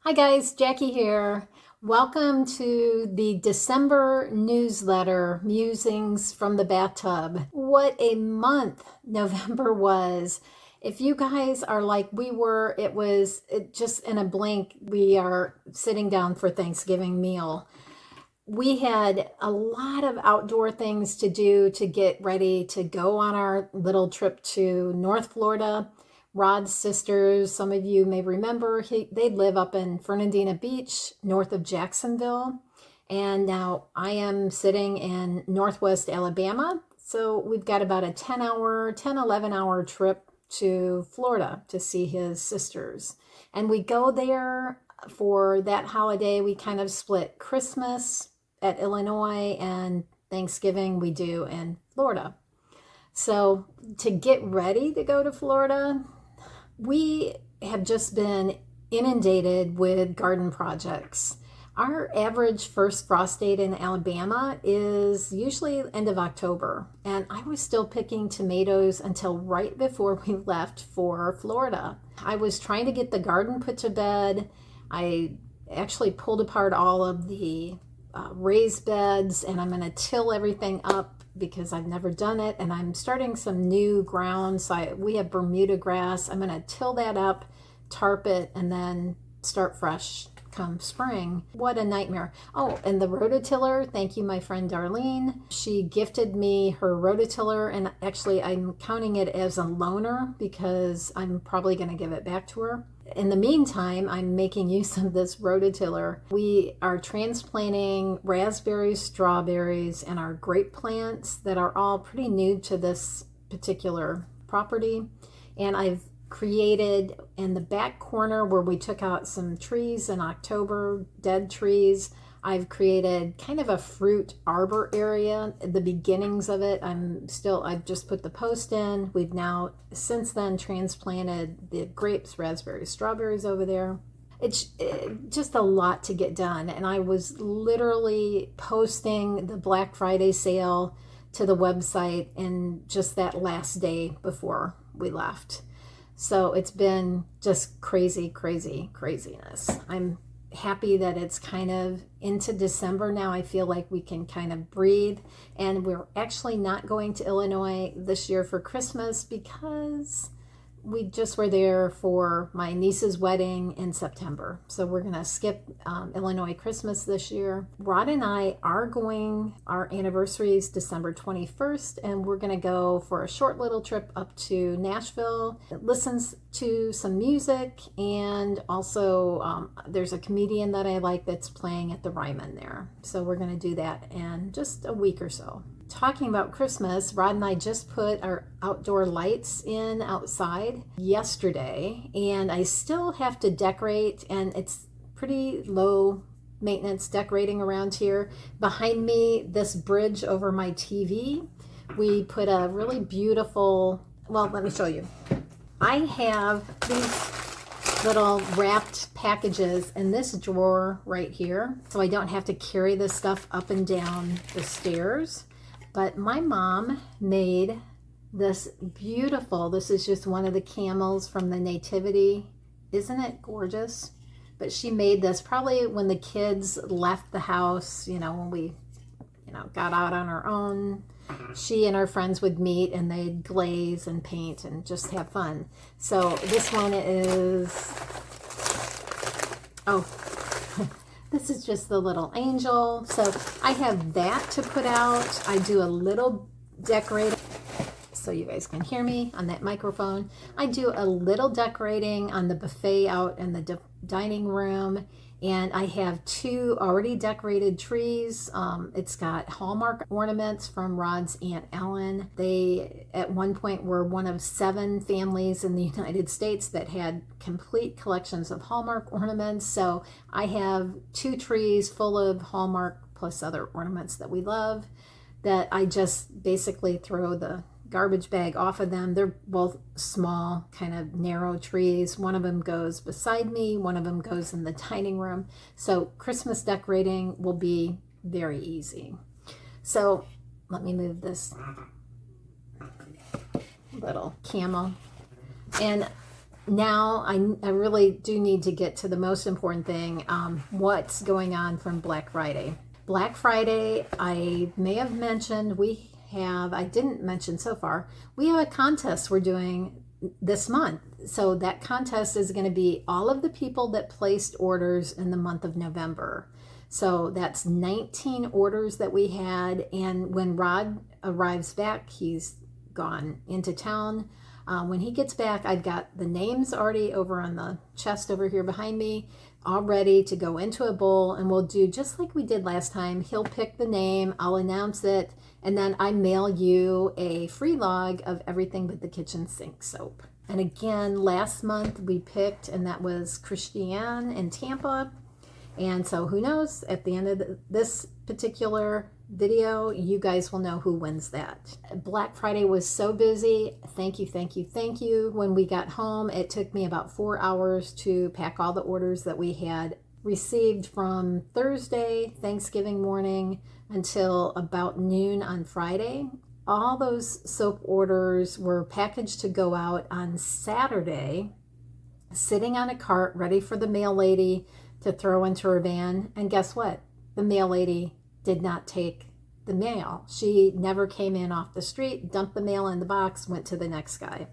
Hi guys, Jackie here. Welcome to the December newsletter, Musings from the Bathtub. What a month November was. If you guys are like we were, it just in a blink, we are sitting down for Thanksgiving meal. We had a lot of outdoor things to do to get ready to go on our little trip to North Florida. Rod's sisters, some of you may remember, they live up in Fernandina Beach, north of Jacksonville. And now I am sitting in Northwest Alabama. So we've got about a 11 hour trip to Florida to see his sisters. And we go there for that holiday. We kind of split Christmas at Illinois and Thanksgiving we do in Florida. So to get ready to go to Florida, we have just been inundated with garden projects. Our average first frost date in Alabama is usually end of October, and I was still picking tomatoes until right before we left for Florida. I was trying to get the garden put to bed. I actually pulled apart all of the raised beds, and I'm going to till everything up because I've never done it, and I'm starting some new ground. So we have Bermuda grass. I'm going to till that up, tarp it, and then start fresh come spring. What a nightmare. Oh, and the rototiller, thank you, my friend Darlene. She gifted me her rototiller, and actually I'm counting it as a loaner because I'm probably going to give it back to her. In the meantime, I'm making use of this rototiller. We are transplanting raspberries, strawberries, and our grape plants that are all pretty new to this particular property. And I've created in the back corner where we took out some trees in October, dead trees, I've created kind of a fruit arbor area, the beginnings of it. I've just put the post in. We've now since then transplanted the grapes, raspberries, strawberries over there. It's just a lot to get done. And I was literally posting the Black Friday sale to the website in just that last day before we left. So it's been just craziness. I'm happy that it's kind of into December now. I feel like we can kind of breathe. And we're actually not going to Illinois this year for Christmas because we just were there for my niece's wedding in September. So we're going to skip Illinois Christmas this year. Rod and I are going, our anniversary is December 21st, and we're going to go for a short little trip up to Nashville. It listens to some music, and also there's a comedian that I like that's playing at the Ryman there. So we're going to do that in just a week or so. Talking about Christmas, Rod and I just put our outdoor lights in outside yesterday, and I still have to decorate, and it's pretty low maintenance decorating around here. Behind me, this bridge over my TV, we put a really beautiful, well, let me show you. I have these little wrapped packages in this drawer right here, so I don't have to carry this stuff up and down the stairs. But my mom made this beautiful, this is just one of the camels from the Nativity. Isn't it gorgeous? But she made this probably when the kids left the house, when we, got out on our own. She and her friends would meet and they'd glaze and paint and just have fun. So this one is, this is just the little angel. So I have that to put out. I do a little decorating, so you guys can hear me on that microphone. I do a little decorating on the buffet out in the dining room. And I have 2 already decorated trees. It's got Hallmark ornaments from Rod's Aunt Ellen. They, at one point, were one of 7 families in the United States that had complete collections of Hallmark ornaments. So I have 2 trees full of Hallmark plus other ornaments that we love that I just basically throw the garbage bag off of them. They're both small, kind of narrow trees. One of them goes beside me, one of them goes in the dining room. So Christmas decorating will be very easy. So let me move this little camel. And now I really do need to get to the most important thing, what's going on from Black Friday. Black Friday, I may have mentioned, I didn't mention so far, we have a contest we're doing this month. So that contest is going to be all of the people that placed orders in the month of November. So that's 19 orders that we had. And when Rod arrives back, he's gone into town. When he gets back, I've got the names already over on the chest over here behind me, all ready to go into a bowl, and we'll do just like we did last time. He'll pick the name, I'll announce it, and then I mail you a free log of everything but the kitchen sink soap. And again, last month we picked, and that was Christiane in Tampa. And so who knows, at the end of this particular video, you guys will know who wins that. Black Friday was so busy. Thank you, thank you, thank you. When we got home, it took me about 4 hours to pack all the orders that we had received from Thursday, Thanksgiving morning, until about noon on Friday. All those soap orders were packaged to go out on Saturday, sitting on a cart ready for the mail lady to throw into her van. And guess what? The mail lady did not take the mail. She never came in off the street, dumped the mail in the box, went to the next guy.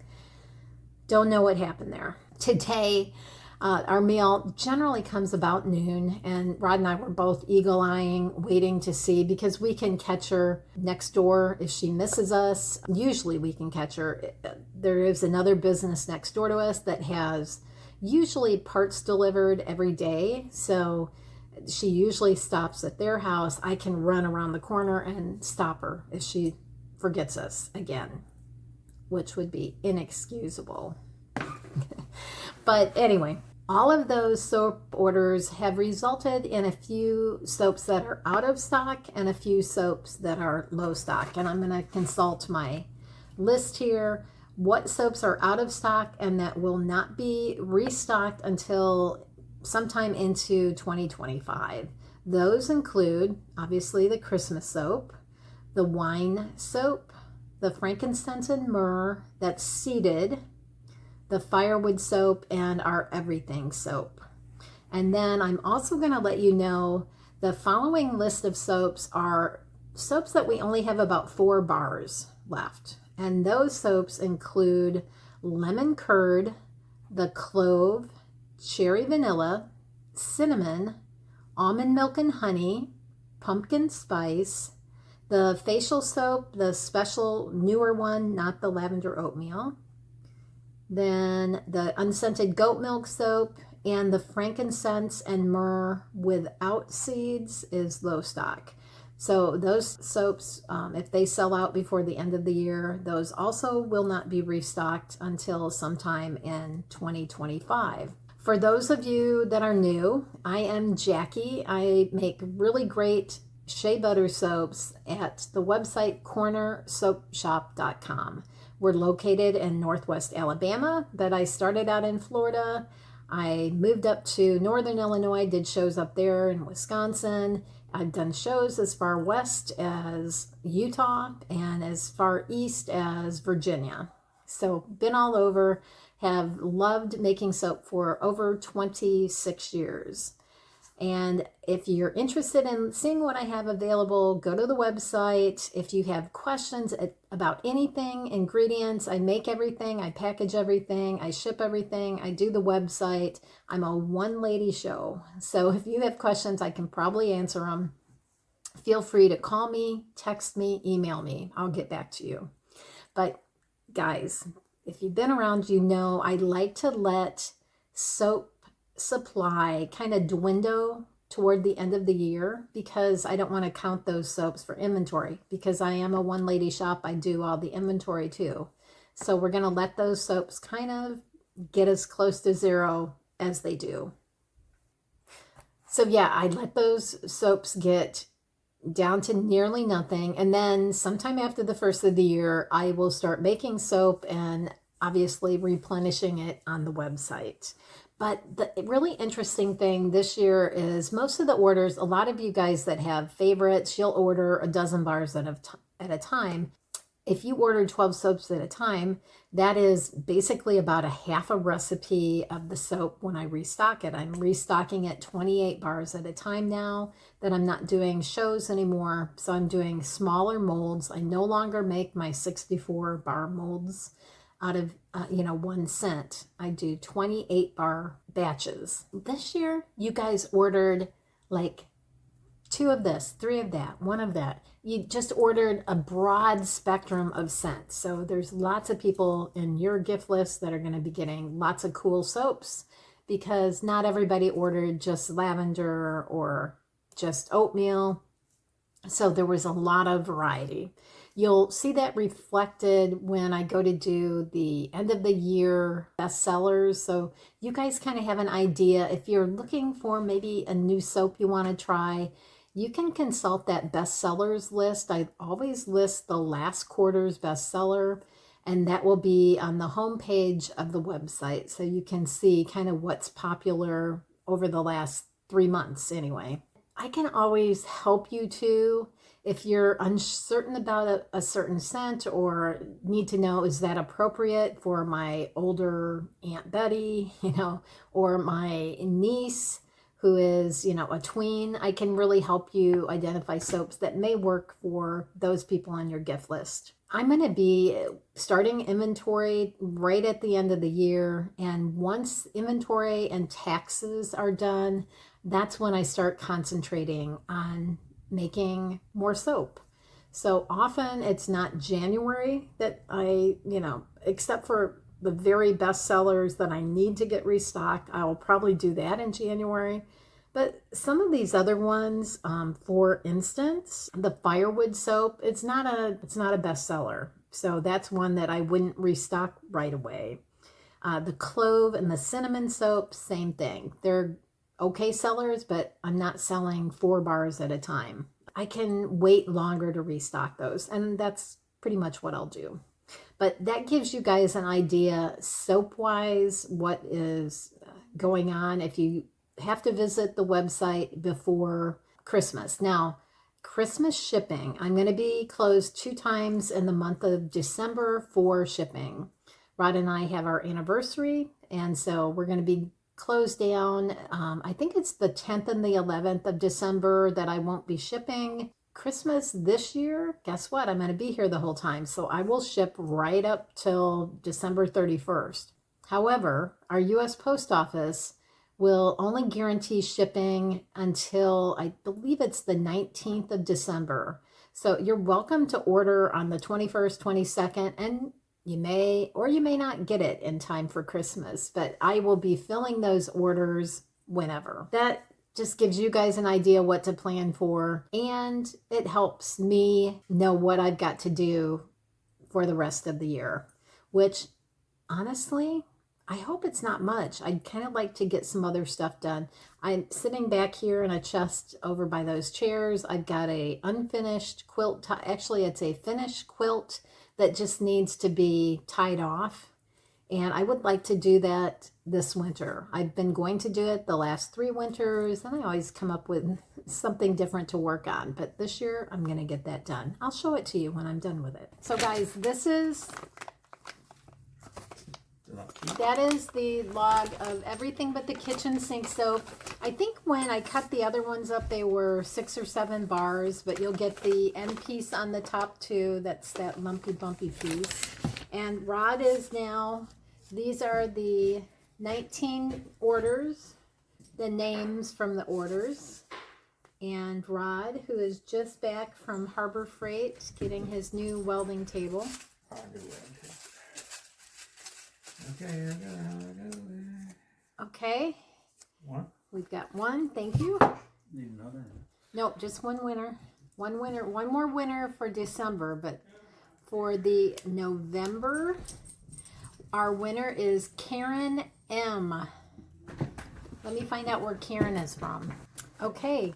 Don't know what happened there. Today, our mail generally comes about noon, and Rod and I were both eagle-eyeing, waiting to see, because we can catch her next door if she misses us. Usually we can catch her. There is another business next door to us that has usually parts delivered every day, so she usually stops at their house. I can run around the corner and stop her if she forgets us again, which would be inexcusable. But anyway, all of those soap orders have resulted in a few soaps that are out of stock and a few soaps that are low stock. And I'm going to consult my list here, what soaps are out of stock and that will not be restocked until sometime into 2025. Those include, obviously, the Christmas soap, the wine soap, the frankincense and myrrh that's seeded, the firewood soap, and our everything soap. And then I'm also going to let you know the following list of soaps are soaps that we only have about 4 bars left. And those soaps include lemon curd, the clove, cherry vanilla, cinnamon, almond milk and honey, pumpkin spice, the facial soap, the special newer one, not the lavender oatmeal, then the unscented goat milk soap, and the frankincense and myrrh without seeds is low stock. So those soaps, if they sell out before the end of the year, those also will not be restocked until sometime in 2025. For those of you that are new, I am Jackie. I make really great shea butter soaps at the website cornersoapshop.com. We're located in Northwest Alabama, but I started out in Florida. I moved up to Northern Illinois, did shows up there in Wisconsin. I've done shows as far west as Utah and as far east as Virginia. So been all over, have loved making soap for over 26 years. And if you're interested in seeing what I have available, go to the website. If you have questions about anything, ingredients, I make everything, I package everything, I ship everything, I do the website. I'm a one-lady show. So if you have questions, I can probably answer them. Feel free to call me, text me, email me. I'll get back to you. But guys, if you've been around, you know I like to let soap supply kind of dwindle toward the end of the year, because I don't want to count those soaps for inventory, because I am a one-lady shop. I do all the inventory too. So we're going to let those soaps kind of get as close to zero as they do. So yeah, I let those soaps get down to nearly nothing. And then sometime after the first of the year, I will start making soap and obviously replenishing it on the website. But the really interesting thing this year is most of the orders, a lot of you guys that have favorites, you'll order a dozen bars at a time. if you order 12 soaps at a time, that is basically about a half a recipe of the soap when I restock it. I'm restocking at 28 bars at a time now that I'm not doing shows anymore. So I'm doing smaller molds. I no longer make my 64 bar molds out of, 1 cent. I do 28 bar batches. This year, you guys ordered like 2 of this, 3 of that, 1 of that. You just ordered a broad spectrum of scents. So there's lots of people in your gift list that are going to be getting lots of cool soaps, because not everybody ordered just lavender or just oatmeal. So there was a lot of variety. You'll see that reflected when I go to do the end of the year bestsellers. So you guys kind of have an idea. If you're looking for maybe a new soap you want to try, you can consult that bestsellers list. I always list the last quarter's bestseller, and that will be on the homepage of the website. So you can see kind of what's popular over the last 3 months anyway. I can always help you too if you're uncertain about a certain scent, or need to know, is that appropriate for my older Aunt Betty, or my niece who is, a tween. I can really help you identify soaps that may work for those people on your gift list. I'm going to be starting inventory right at the end of the year. And once inventory and taxes are done, that's when I start concentrating on making more soap. So often it's not January that I, except for the very best sellers that I need to get restocked, I will probably do that in January. But some of these other ones, for instance, the firewood soap, it's not a bestseller. So that's one that I wouldn't restock right away. The clove and the cinnamon soap, same thing. They're okay sellers, but I'm not selling 4 bars at a time. I can wait longer to restock those, and that's pretty much what I'll do. But that gives you guys an idea soap-wise what is going on if you have to visit the website before Christmas. Now, Christmas shipping, I'm going to be closed 2 times in the month of December for shipping. Rod and I have our anniversary, and so we're going to be closed down. I think it's the 10th and the 11th of December that I won't be shipping. Christmas this year, guess what? I'm going to be here the whole time. So I will ship right up till December 31st. However, our U.S. Post Office will only guarantee shipping until I believe it's the 19th of December. So you're welcome to order on the 21st, 22nd, and you may or you may not get it in time for Christmas, but I will be filling those orders whenever. That just gives you guys an idea what to plan for, and it helps me know what I've got to do for the rest of the year, which honestly, I hope it's not much. I'd kind of like to get some other stuff done. I'm sitting back here in a chest over by those chairs. I've got a unfinished quilt. Actually, it's a finished quilt that just needs to be tied off. And I would like to do that this winter. I've been going to do it the last 3 winters, and I always come up with something different to work on. But this year, I'm going to get that done. I'll show it to you when I'm done with it. So guys, that is the log of everything but the kitchen sink soap. I think when I cut the other ones up, they were 6 or 7 bars, but you'll get the end piece on the top too. That's that lumpy bumpy piece. And Rod is now, these are the 19 orders, the names from the orders. And Rod, who is just back from Harbor Freight, getting his new welding table. Okay, I got it. Okay. One? We've got 1. Thank you. Need another? Nope, just 1 winner. 1 winner. 1 more winner for December, but for the November, our winner is Karen M. Let me find out where Karen is from. Okay.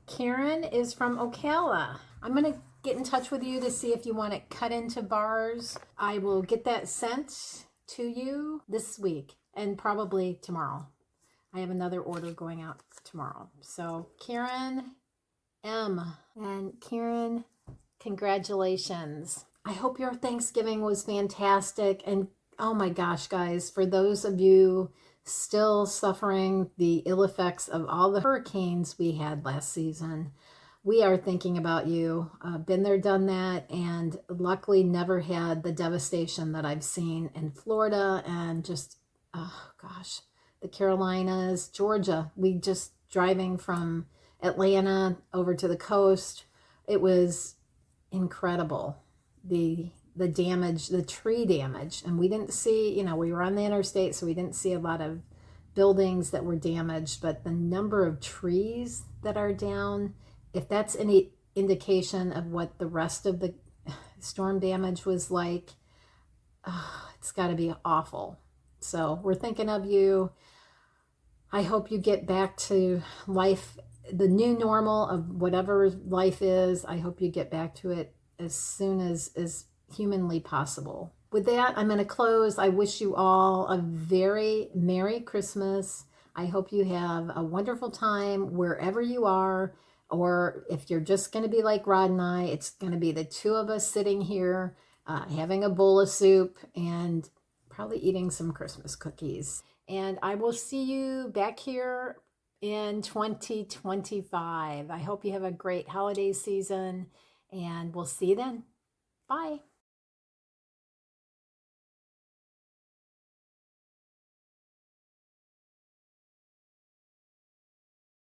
Karen is from Ocala. I'm going to get in touch with you to see if you want it cut into bars. I will get that sent to you this week and probably tomorrow. I have another order going out tomorrow. So Karen M. And Karen, congratulations. I hope your Thanksgiving was fantastic. And oh my gosh, guys, for those of you still suffering the ill effects of all the hurricanes we had last season, we are thinking about you. Been there, done that, and luckily never had the devastation that I've seen in Florida and just, oh gosh, the Carolinas, Georgia. We just driving from Atlanta over to the coast. It was incredible. The damage, the tree damage, and we didn't see, we were on the interstate, so we didn't see a lot of buildings that were damaged, but the number of trees that are down, if that's any indication of what the rest of the storm damage was like, it's got to be awful. So we're thinking of you. I hope you get back to life, the new normal of whatever life is. I hope you get back to it as soon as humanly possible. With that, I'm going to close. I wish you all a very Merry Christmas. I hope you have a wonderful time wherever you are, or if you're just going to be like Rod and I, it's going to be the two of us sitting here having a bowl of soup and probably eating some Christmas cookies. And I will see you back here in 2025. I hope you have a great holiday season, and we'll see you then. Bye.